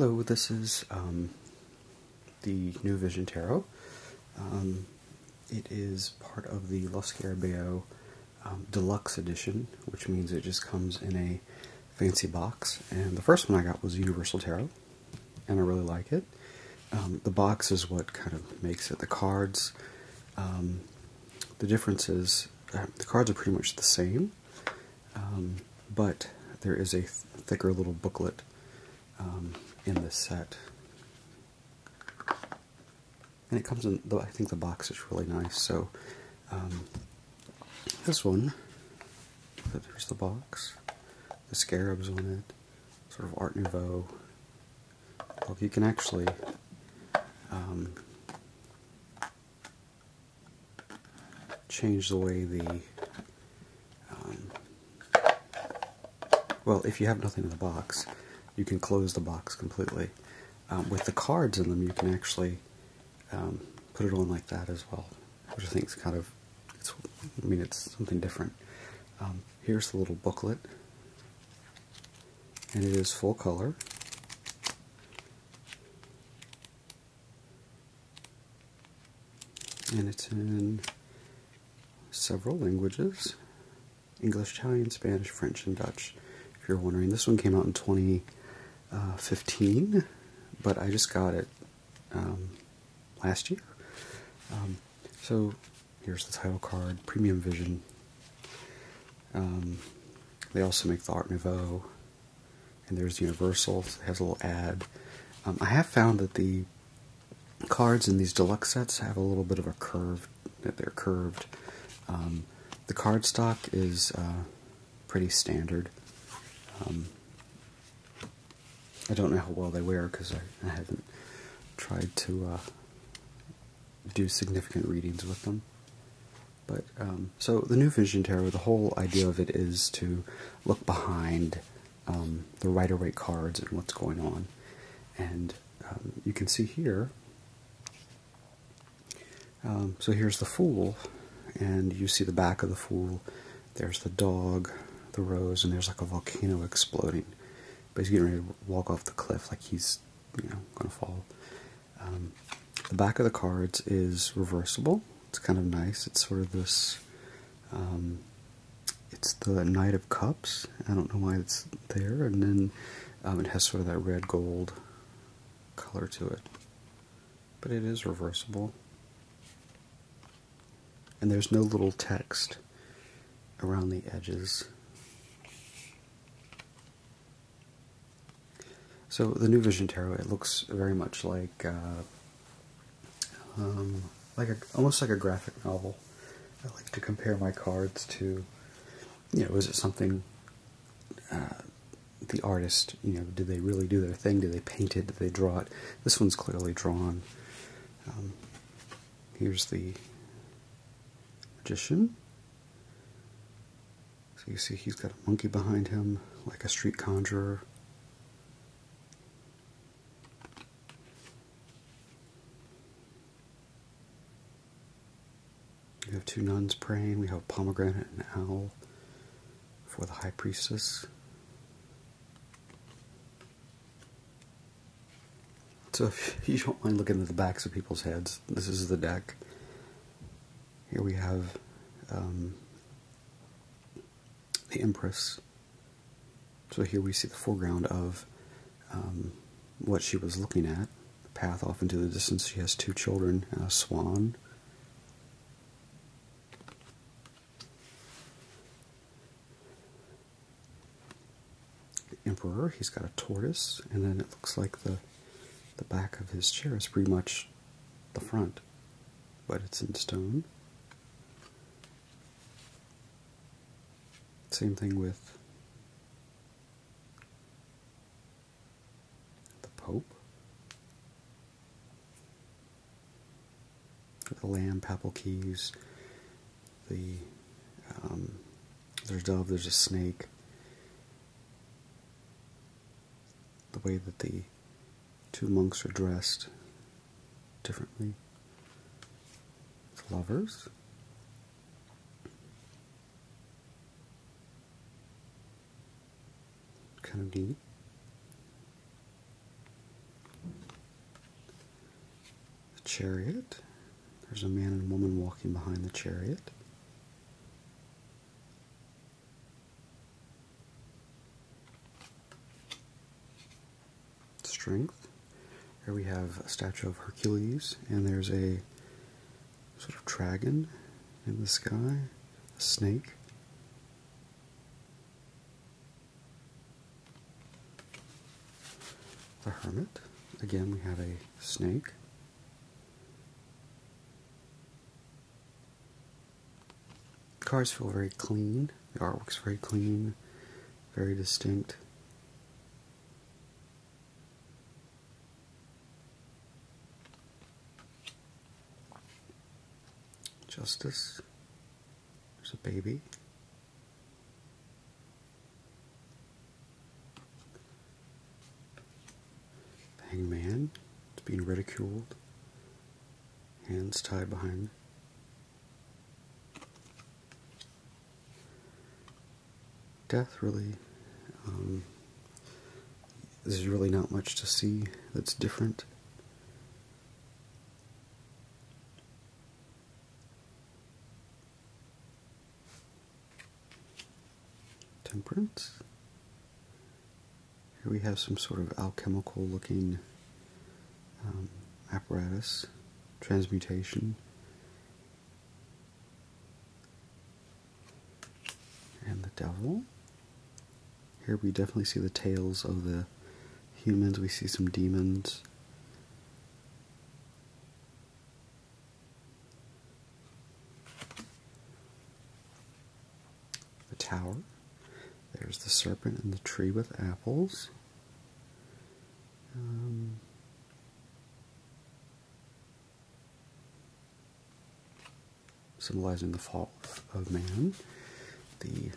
So this is the New Vision Tarot. It is part of the Los Scarabeo Deluxe edition, which means it just comes in a fancy box. And the first one I got was Universal Tarot, and I really like it. The box is what kind of makes it. The cards, the difference is the cards are pretty much the same, but there is a thicker little booklet in this set. And it comes in, I think the box is really nice. So this one, there's the box, the scarabs on it, sort of Art Nouveau. Look, you can actually change the way the, well, if you have nothing in the box, you can close the box completely. With the cards in them, you can actually put it on like that as well, which I think is kind of, it's something different. Here's the little booklet, and it is full color. And it's in several languages: English, Italian, Spanish, French, and Dutch. If you're wondering, this one came out in 2015, but I just got it last year. So here's the title card, Premium Vision. They also make the Art Nouveau, and there's Universal. It has a little ad. I have found that the cards in these deluxe sets have a little bit of a curve, that they're curved. The card stock is pretty standard. I don't know how well they wear because I haven't tried to do significant readings with them. But so the New Vision Tarot, the whole idea of it is to look behind the Rider-Waite cards and what's going on. And you can see here, so here's the Fool, and you see the back of the Fool. There's the dog, the rose, and there's like a volcano exploding. But he's getting ready to walk off the cliff like he's, going to fall. The back of the cards is reversible. It's kind of nice. It's sort of this, it's the Knight of Cups. I don't know why it's there. And then it has sort of that red gold color to it. But it is reversible. And there's no little text around the edges. So the New Vision Tarot, it looks very much like almost like a graphic novel. I like to compare my cards to, is it something the artist, did they really do their thing? Did they paint it? Did they draw it? This one's clearly drawn. Here's the Magician. So you see he's got a monkey behind him, like a street conjurer. We have two nuns praying. We have a pomegranate and an owl for the High Priestess. So if you don't mind looking at the backs of people's heads, this is the deck. Here we have the Empress. So here we see the foreground of what she was looking at. The path off into the distance. She has two children and a swan. Emperor, he's got a tortoise, and then it looks like the back of his chair is pretty much the front, but it's in stone. Same thing with the Pope, the lamb, papal keys, there's a dove, there's a snake. The way that the two monks are dressed differently. It's lovers. Kind of neat. chariot. There's a man and woman walking behind the chariot. Strength. Here we have a statue of Hercules, and there's a sort of dragon in the sky, a snake. The Hermit. Again, we have a snake. The cards feel very clean. The artwork's very clean, very distinct. Justice. There's a baby. The Hangman. It's being ridiculed. Hands tied behind. Death, really. There's really not much to see that's different. Temperance. Here we have some sort of alchemical looking apparatus, transmutation, and the Devil. Here we definitely see the tails of the humans. We see some demons. The Tower. There's the serpent and the tree with apples. Symbolizing the fall of man. The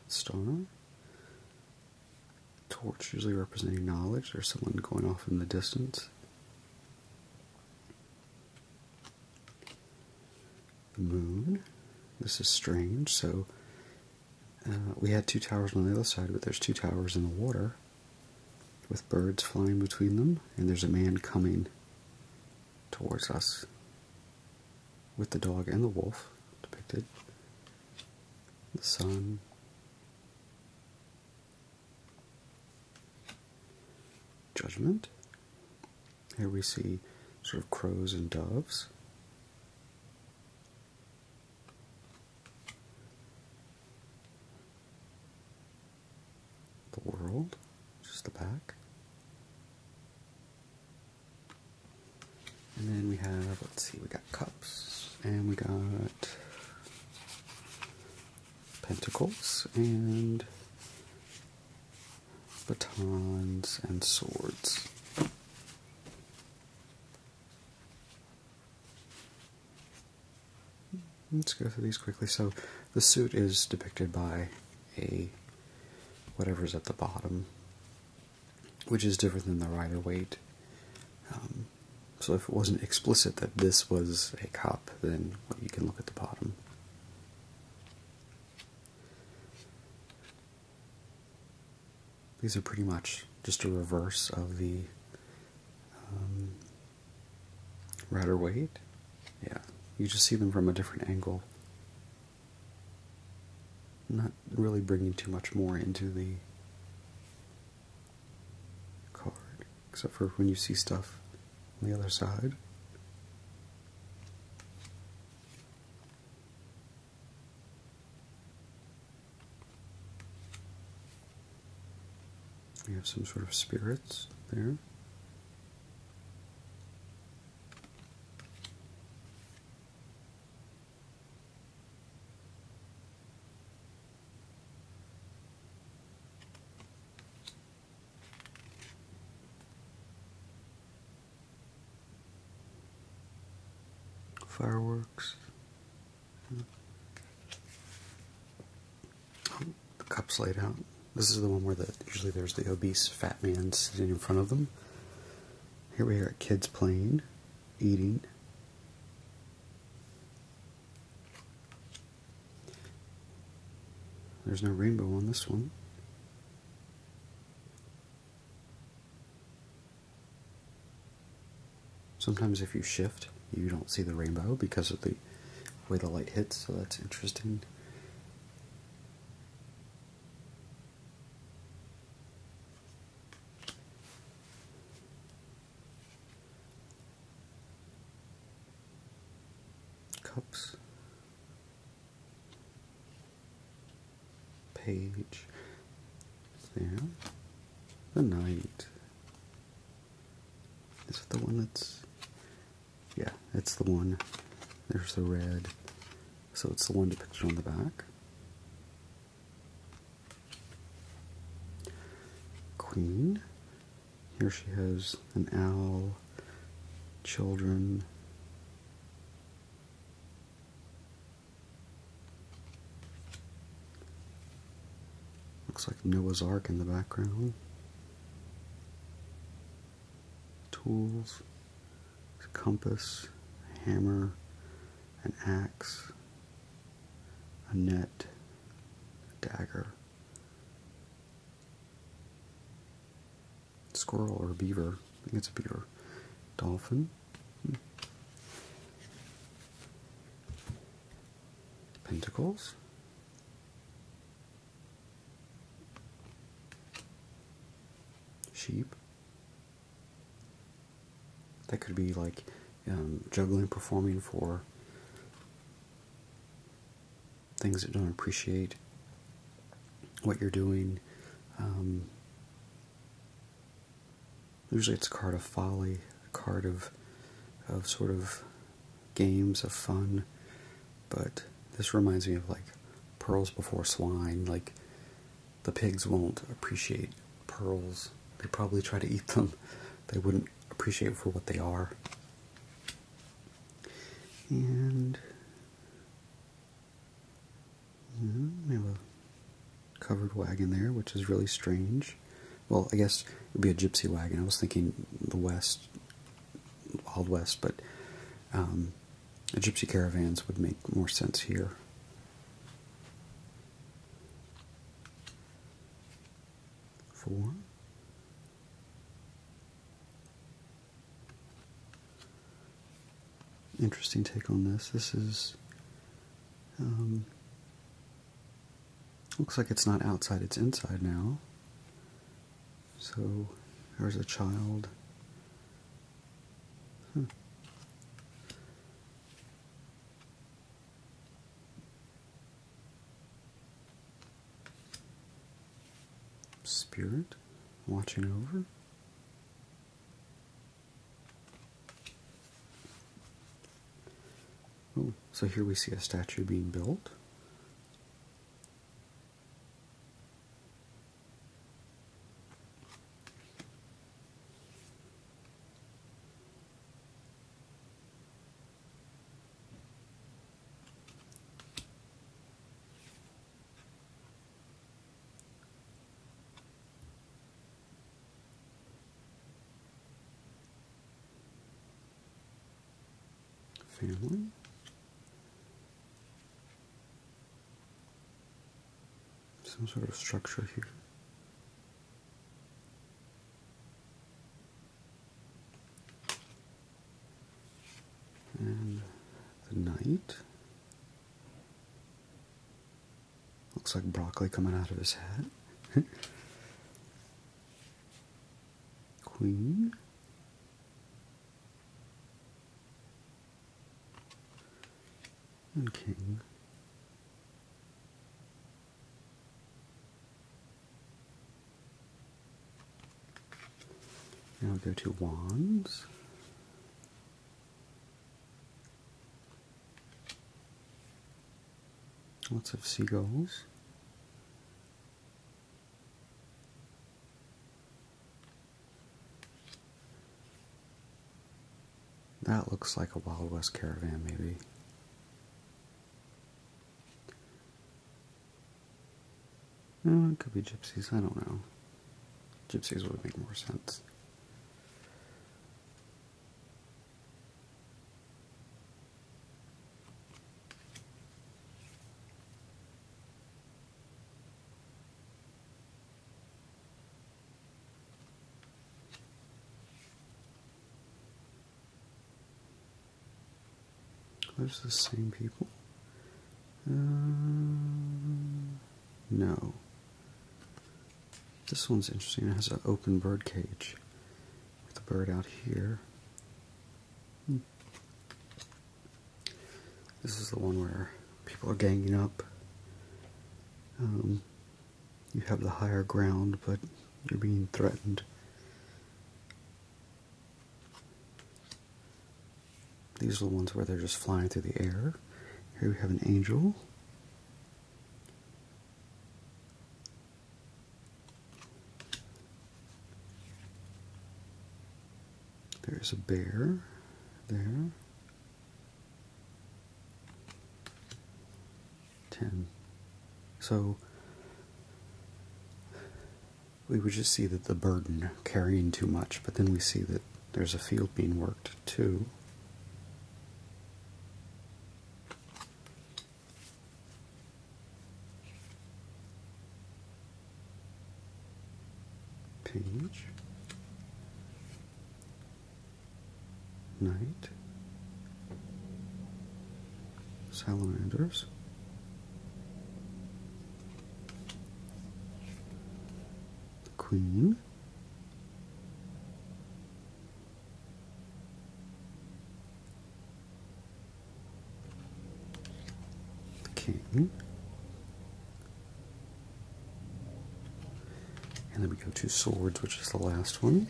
star. Torch, usually representing knowledge. There's someone going off in the distance. The moon. This is strange. So we had two towers on the other side, but there's two towers in the water with birds flying between them, and there's a man coming towards us with the dog and the wolf depicted. The sun. Judgment. Here we see sort of crows and doves. The world, just the back. And then we have, let's see, we got cups, and we got pentacles, and batons, and swords. Let's go through these quickly. So the suit is depicted by a whatever's at the bottom, which is different than the Rider-Waite. So if it wasn't explicit that this was a cup, then you can look at the bottom. These are pretty much just a reverse of the Rider-Waite. Yeah, you just see them from a different angle. Not really bringing too much more into the card, except for when you see stuff on the other side. We have some sort of spirits there. Fireworks. The cups laid out. This is the one where usually there's the obese fat man sitting in front of them. Here we are, kids playing, eating. There's no rainbow on this one. Sometimes if you shift, you don't see the rainbow because of the way the light hits, so that's interesting. Cups. Page. There. The knight. Is it the one that's... Yeah, it's the one. There's the red. So it's the one depicted on the back. Queen. Here she has an owl, children. Looks like Noah's Ark in the background. Tools, a compass, a hammer, an axe, a net, a dagger, squirrel or a beaver. I think it's a beaver. Dolphin. Pentacles. Sheep. That could be like juggling, performing for things that don't appreciate what you're doing. Usually it's a card of folly, a card of sort of games, of fun, but this reminds me of like pearls before swine. Like the pigs won't appreciate pearls. They probably try to eat them. They wouldn't appreciate for what they are. And we have a covered wagon there, which is really strange. Well, I guess it would be a gypsy wagon. I was thinking the West, Wild West, but gypsy caravans would make more sense here. Four. Interesting take on this. This is, looks like it's not outside, it's inside now. So, there's a child. Spirit watching over. Oh, so here we see a statue being built. Family. Some sort of structure here. And the knight. Looks like broccoli coming out of his hat. Queen. And king. Now we go to wands. Lots of seagulls. That looks like a Wild West caravan, maybe. It could be gypsies, I don't know. Gypsies would make more sense. those the same people? No. This one's interesting. It has an open bird cage with the bird out here. This is the one where people are ganging up. You have the higher ground, but you're being threatened. These are the ones where they're just flying through the air. Here we have an angel. There's a bear there. 10. So we would just see that the burden carrying too much, but then we see that there's a field being worked too. Page. Knight. Salamanders. Queen. The king. And then we go to swords, which is the last one.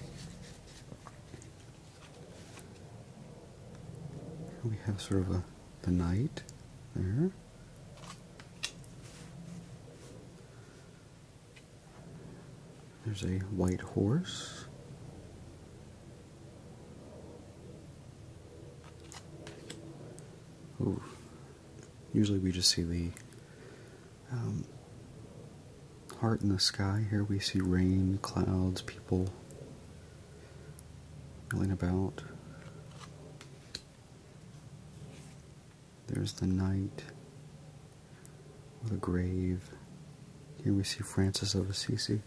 Here we have sort of the knight there. There's a white horse. Ooh. Usually we just see the heart in the sky. Here we see rain, clouds, people milling about. There's the knight with a grave. Here we see Francis of Assisi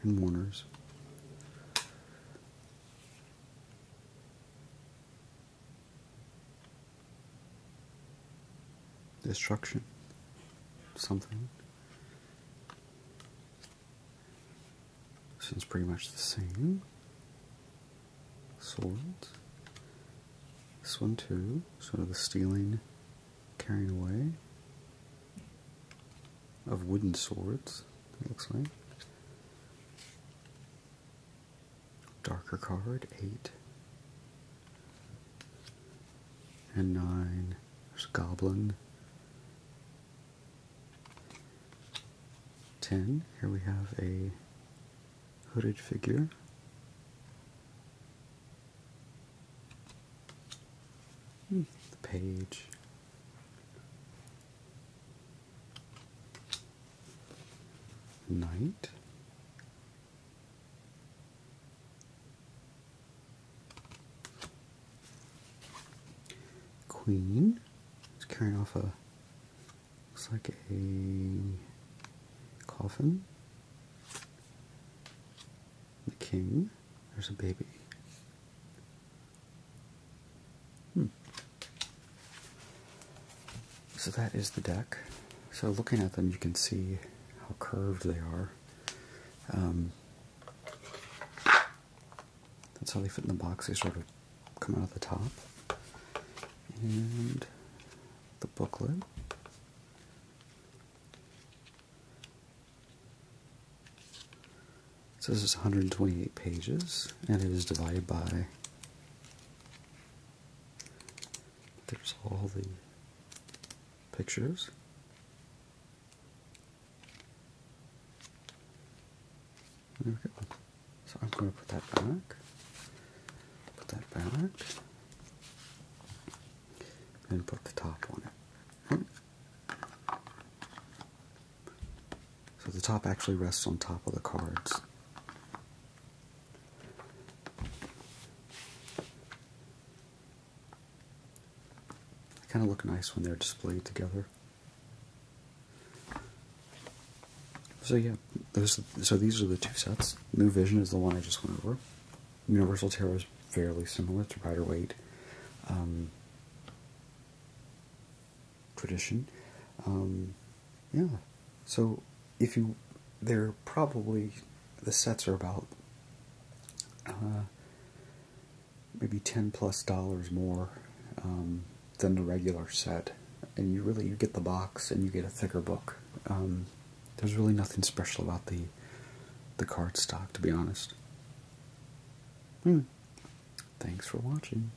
and mourners. Destruction. Something. This one's pretty much the same. Swords. This one too, sort of the stealing, carrying away of wooden swords, it looks like. Darker card, 8. And 9. There's a goblin. 10. Here we have a hooded figure. The page. Knight. Queen. It's carrying off a, looks like a coffin. The king. There's a baby. So that is the deck. So looking at them, you can see how curved they are. That's how they fit in the box. They sort of come out of the top. And the booklet. It says it's 128 pages, and it is divided by, there's all the pictures. There we go. So I'm going to put that back. Put that back. And put the top on it. So the top actually rests on top of the cards. They kind of look nice when they're displayed together. So yeah, so these are the two sets. New Vision is the one I just went over. Universal Tarot is fairly similar. It's Rider-Waite. tradition. Yeah, so if you, they're probably, the sets are about maybe $10+ more than the regular set, and you get the box and you get a thicker book. There's really nothing special about the cardstock, to be honest. Thanks for watching.